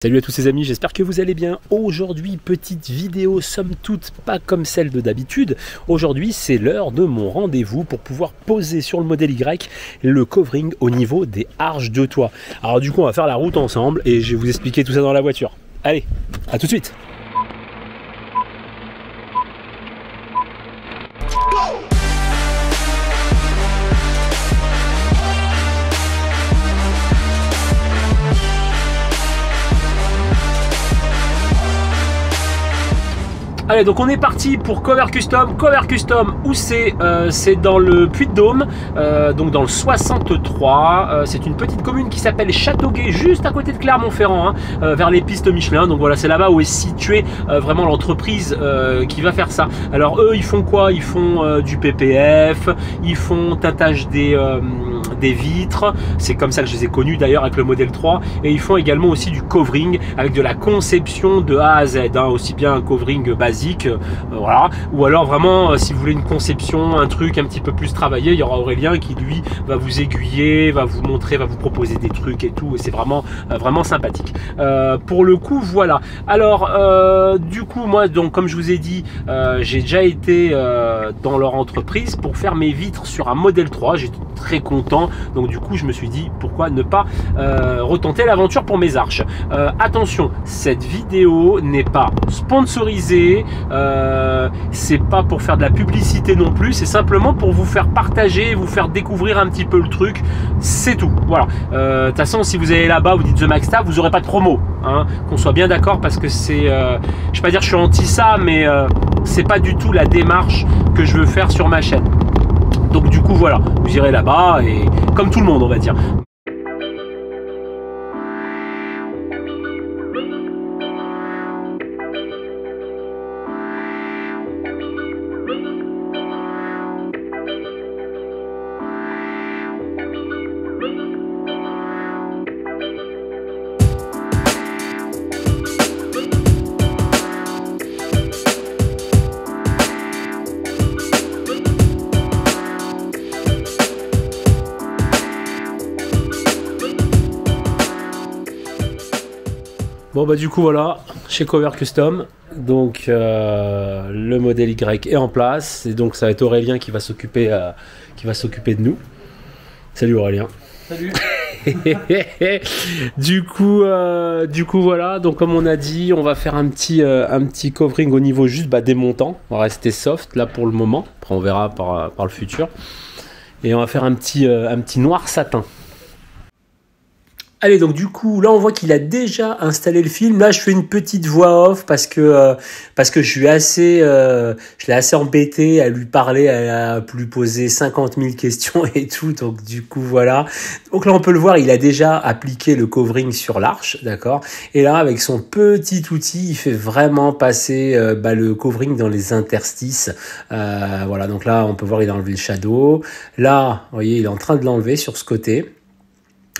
Salut à tous les amis, j'espère que vous allez bien. Aujourd'hui, petite vidéo somme toute pas comme celle de d'habitude. Aujourd'hui, c'est l'heure de mon rendez-vous pour pouvoir poser sur le modèle Y le covering au niveau des arches de toit. Alors du coup, on va faire la route ensemble et je vais vous expliquer tout ça dans la voiture. Allez, à tout de suite. Allez, donc on est parti pour Cover Custom. Cover Custom, où c'est dans le Puy-de-Dôme, donc dans le 63. C'est une petite commune qui s'appelle Châteauguay, juste à côté de Clermont-Ferrand, vers les pistes Michelin. Donc voilà, c'est là-bas où est située vraiment l'entreprise qui va faire ça. Alors eux, ils font quoi? Ils font du PPF, ils font teintage des vitres. C'est comme ça que je les ai connus d'ailleurs avec le modèle 3. Et ils font également aussi du covering avec de la conception de A à Z, aussi bien un covering basique, voilà, ou alors vraiment si vous voulez une conception, un truc un petit peu plus travaillé, il y aura Aurélien qui lui va vous aiguiller, va vous montrer, va vous proposer des trucs et tout, et c'est vraiment vraiment sympathique. Pour le coup, voilà. Alors du coup, moi, donc comme je vous ai dit, j'ai déjà été dans leur entreprise pour faire mes vitres sur un modèle 3. J'étais très content, donc du coup je me suis dit pourquoi ne pas retenter l'aventure pour mes arches. Attention, cette vidéo n'est pas sponsorisée, c'est pas pour faire de la publicité non plus, c'est simplement pour vous faire partager, vous faire découvrir un petit peu le truc, c'est tout. Voilà. De toute façon, si vous allez là-bas, vous dites The Max Tab, vous n'aurez pas de promo, hein, qu'on soit bien d'accord, parce que c'est, je vais pas dire que je suis anti ça, mais c'est pas du tout la démarche que je veux faire sur ma chaîne. Donc du coup voilà, vous irez là-bas et comme tout le monde, on va dire. Bon bah du coup voilà, chez Cover Custom, donc le modèle Y est en place, et donc ça va être Aurélien qui va s'occuper de nous. Salut Aurélien. Salut. Du coup voilà, donc comme on a dit, on va faire un petit covering au niveau juste des montants. On va rester soft là pour le moment, après on verra par le futur. Et on va faire un petit noir satin. Allez, donc du coup, là on voit qu'il a déjà installé le film. Là, je fais une petite voix off parce que je l'ai assez embêté à lui parler, à lui poser 50 000 questions et tout. Donc du coup, voilà. Donc là, on peut le voir, il a déjà appliqué le covering sur l'arche, d'accord. Et là, avec son petit outil, il fait vraiment passer le covering dans les interstices. Voilà, donc là, on peut voir, il a enlevé le shadow. Là, vous voyez, il est en train de l'enlever sur ce côté.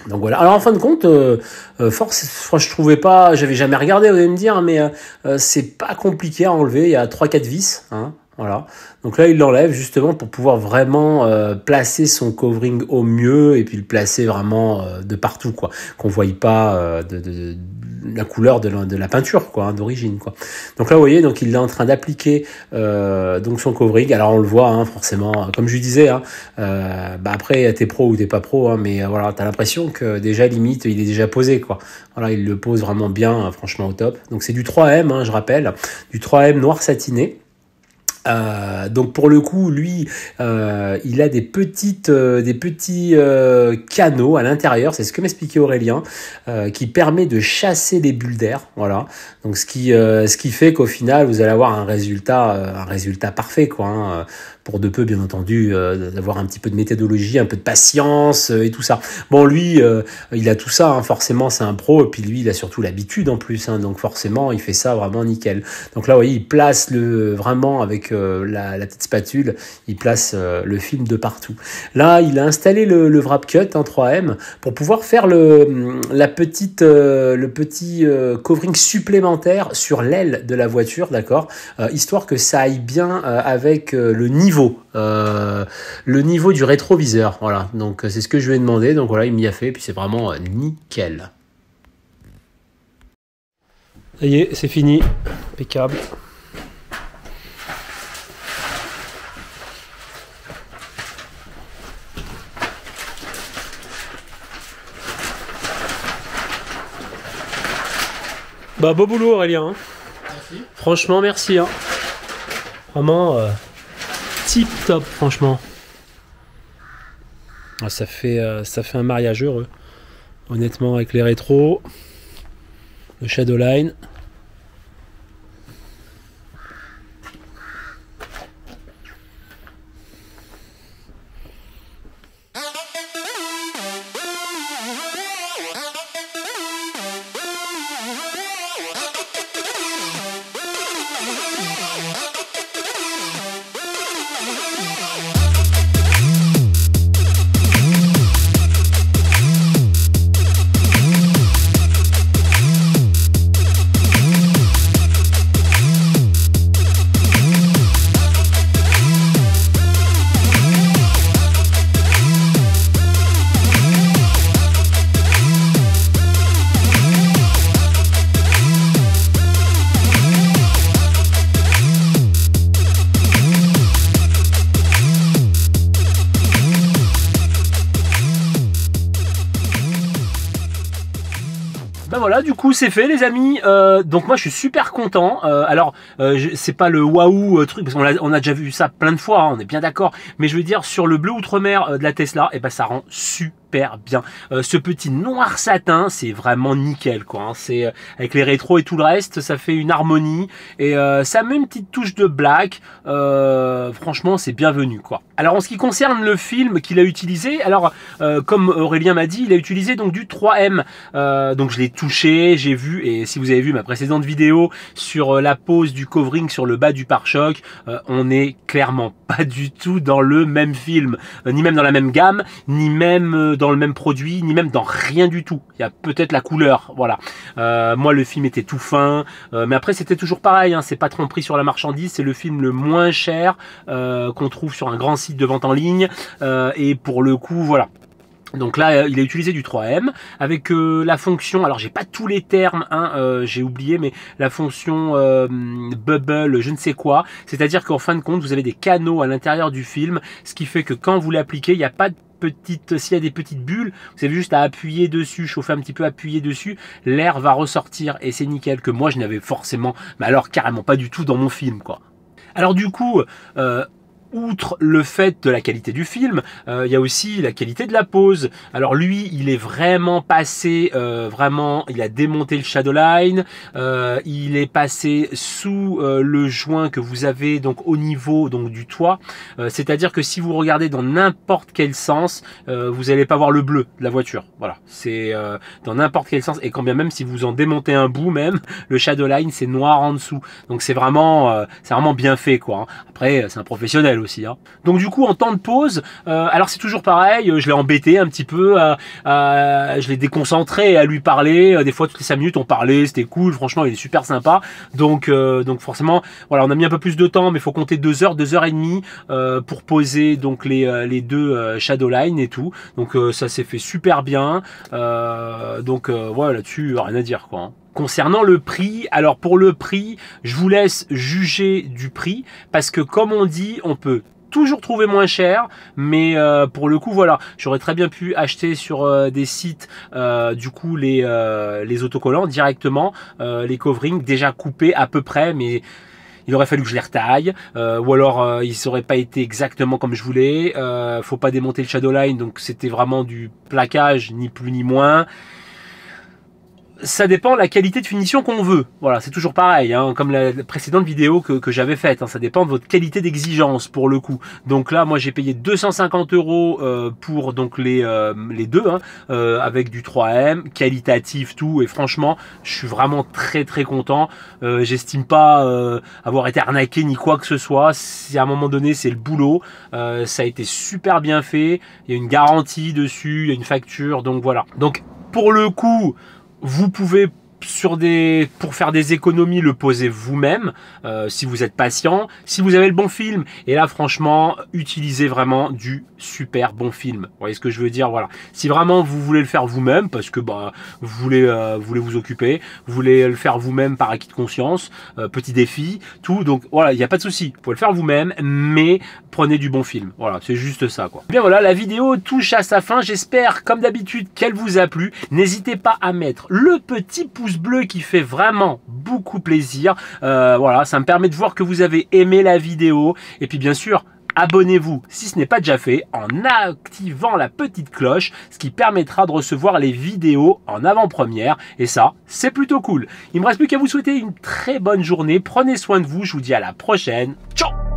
Donc voilà. Alors en fin de compte, je trouvais pas, j'avais jamais regardé, vous allez me dire, mais c'est pas compliqué à enlever. Il y a 3-4 vis, hein, voilà. Donc là, il l'enlève justement pour pouvoir vraiment placer son covering au mieux et puis le placer vraiment de partout, quoi, qu'on voie pas de la couleur de la peinture, quoi, hein, d'origine, quoi. Donc là, vous voyez, donc il est en train d'appliquer donc son covering. Alors on le voit, hein, forcément, comme je lui disais, hein, après t'es pro ou t'es pas pro, hein, mais voilà, t'as l'impression que déjà limite il est déjà posé, quoi. Voilà, il le pose vraiment bien, franchement au top. Donc c'est du 3M, hein, je rappelle, du 3M noir satiné. Donc pour le coup, lui, il a des petits canaux à l'intérieur, c'est ce que m'expliquait Aurélien, qui permet de chasser les bulles d'air, voilà. Donc ce qui fait qu'au final, vous allez avoir un résultat parfait, quoi, hein, pour de peu, bien entendu, d'avoir un petit peu de méthodologie, un peu de patience et tout ça. Bon, lui, il a tout ça, hein, forcément, c'est un pro, et puis lui, il a surtout l'habitude en plus, hein, donc forcément, il fait ça vraiment nickel. Donc là, vous voyez, il place vraiment avec la petite spatule, il place le film de partout. Là, il a installé le wrap cut, hein, 3M, pour pouvoir faire le petit covering supplémentaire sur l'aile de la voiture, d'accord, histoire que ça aille bien avec le niveau du rétroviseur. Voilà, donc c'est ce que je lui ai demandé, donc voilà, il m'y a fait, puis c'est vraiment nickel. Ça y est, c'est fini. Impeccable. Bah, beau boulot Aurélien. Hein. Merci. Franchement, merci. Hein. Vraiment tip top, franchement. Ah, ça fait un mariage heureux. Honnêtement, avec les rétros, le Shadowline. Ben voilà, du coup c'est fait les amis. Donc moi je suis super content. Alors c'est pas le waouh truc parce qu'on a déjà vu ça plein de fois, hein, on est bien d'accord. Mais je veux dire sur le bleu outre-mer de la Tesla, et ben ça rend super bien. Ce petit noir satin, c'est vraiment nickel quoi. Hein. C'est avec les rétros et tout le reste, ça fait une harmonie et ça met une petite touche de black. Franchement, c'est bienvenu quoi. Alors en ce qui concerne le film qu'il a utilisé, alors comme Aurélien m'a dit, il a utilisé donc du 3M. Donc je l'ai touché, j'ai vu, et si vous avez vu ma précédente vidéo sur la pose du covering sur le bas du pare-choc, on est clairement pas du tout dans le même film, ni même dans la même gamme, ni même dans le même produit, ni même dans rien du tout. Il y a peut-être la couleur, voilà. Moi le film était tout fin, mais après c'était toujours pareil, hein, c'est pas tromperie sur la marchandise, c'est le film le moins cher qu'on trouve sur un grand site de vente en ligne, et pour le coup voilà. Donc là, il a utilisé du 3M avec la fonction, alors j'ai pas tous les termes, hein, j'ai oublié, mais la fonction bubble, je ne sais quoi, c'est-à-dire qu'en fin de compte, vous avez des canaux à l'intérieur du film, ce qui fait que quand vous l'appliquez, il n'y a pas de s'il y a des petites bulles, vous avez juste à appuyer dessus, chauffer un petit peu, appuyer dessus, l'air va ressortir et c'est nickel, que moi je n'avais forcément, mais alors carrément pas du tout dans mon film, quoi. Alors du coup, outre le fait de la qualité du film, il y a aussi la qualité de la pose. Alors lui, il est vraiment passé, il a démonté le Shadowline, il est passé sous le joint que vous avez donc au niveau donc du toit. C'est-à-dire que si vous regardez dans n'importe quel sens, vous n'allez pas voir le bleu de la voiture. Voilà, c'est dans n'importe quel sens. Et quand bien même si vous en démontez un bout même, le Shadowline c'est noir en dessous. Donc c'est vraiment bien fait quoi. Hein. Après, c'est un professionnel aussi. Hein. Donc du coup en temps de pause, alors c'est toujours pareil, je l'ai embêté un petit peu, je l'ai déconcentré à lui parler, des fois toutes les 5 minutes on parlait, c'était cool, franchement il est super sympa, donc forcément voilà, on a mis un peu plus de temps, mais il faut compter 2 heures, 2 heures et demie pour poser donc les deux Shadowline et tout, donc ça s'est fait super bien, voilà, là-dessus rien à dire quoi. Hein. Concernant le prix, alors pour le prix, je vous laisse juger du prix parce que comme on dit, on peut toujours trouver moins cher, mais pour le coup voilà, j'aurais très bien pu acheter sur des sites du coup les autocollants directement, les coverings déjà coupés à peu près, mais il aurait fallu que je les retaille, ou alors ils n'auraient pas été exactement comme je voulais. Faut pas démonter le Shadowline, donc c'était vraiment du plaquage, ni plus ni moins. Ça dépend de la qualité de finition qu'on veut. Voilà, c'est toujours pareil, hein, comme la précédente vidéo que j'avais faite. Hein, ça dépend de votre qualité d'exigence pour le coup. Donc là, moi, j'ai payé 250 € pour donc les deux, hein, avec du 3M, qualitatif, tout. Et franchement, je suis vraiment très très content. J'estime pas avoir été arnaqué ni quoi que ce soit. Si à un moment donné, c'est le boulot. Ça a été super bien fait. Il y a une garantie dessus, il y a une facture. Donc voilà. Donc pour le coup, vous pouvez pour faire des économies, le posez vous-même, si vous êtes patient, si vous avez le bon film. Et là, franchement, utilisez vraiment du super bon film. Vous voyez ce que je veux dire? Voilà. Si vraiment vous voulez le faire vous-même, parce que bah, vous voulez vous occuper, vous voulez le faire vous-même par acquis de conscience, petit défi, tout. Donc voilà, il n'y a pas de souci. Vous pouvez le faire vous-même, mais prenez du bon film. Voilà, c'est juste ça, quoi. Bien voilà, la vidéo touche à sa fin. J'espère, comme d'habitude, qu'elle vous a plu. N'hésitez pas à mettre le petit pouce bleu qui fait vraiment beaucoup plaisir. Voilà, ça me permet de voir que vous avez aimé la vidéo. Et puis bien sûr, abonnez-vous si ce n'est pas déjà fait en activant la petite cloche, ce qui permettra de recevoir les vidéos en avant-première. Et ça, c'est plutôt cool. Il me reste plus qu'à vous souhaiter une très bonne journée. Prenez soin de vous. Je vous dis à la prochaine. Ciao!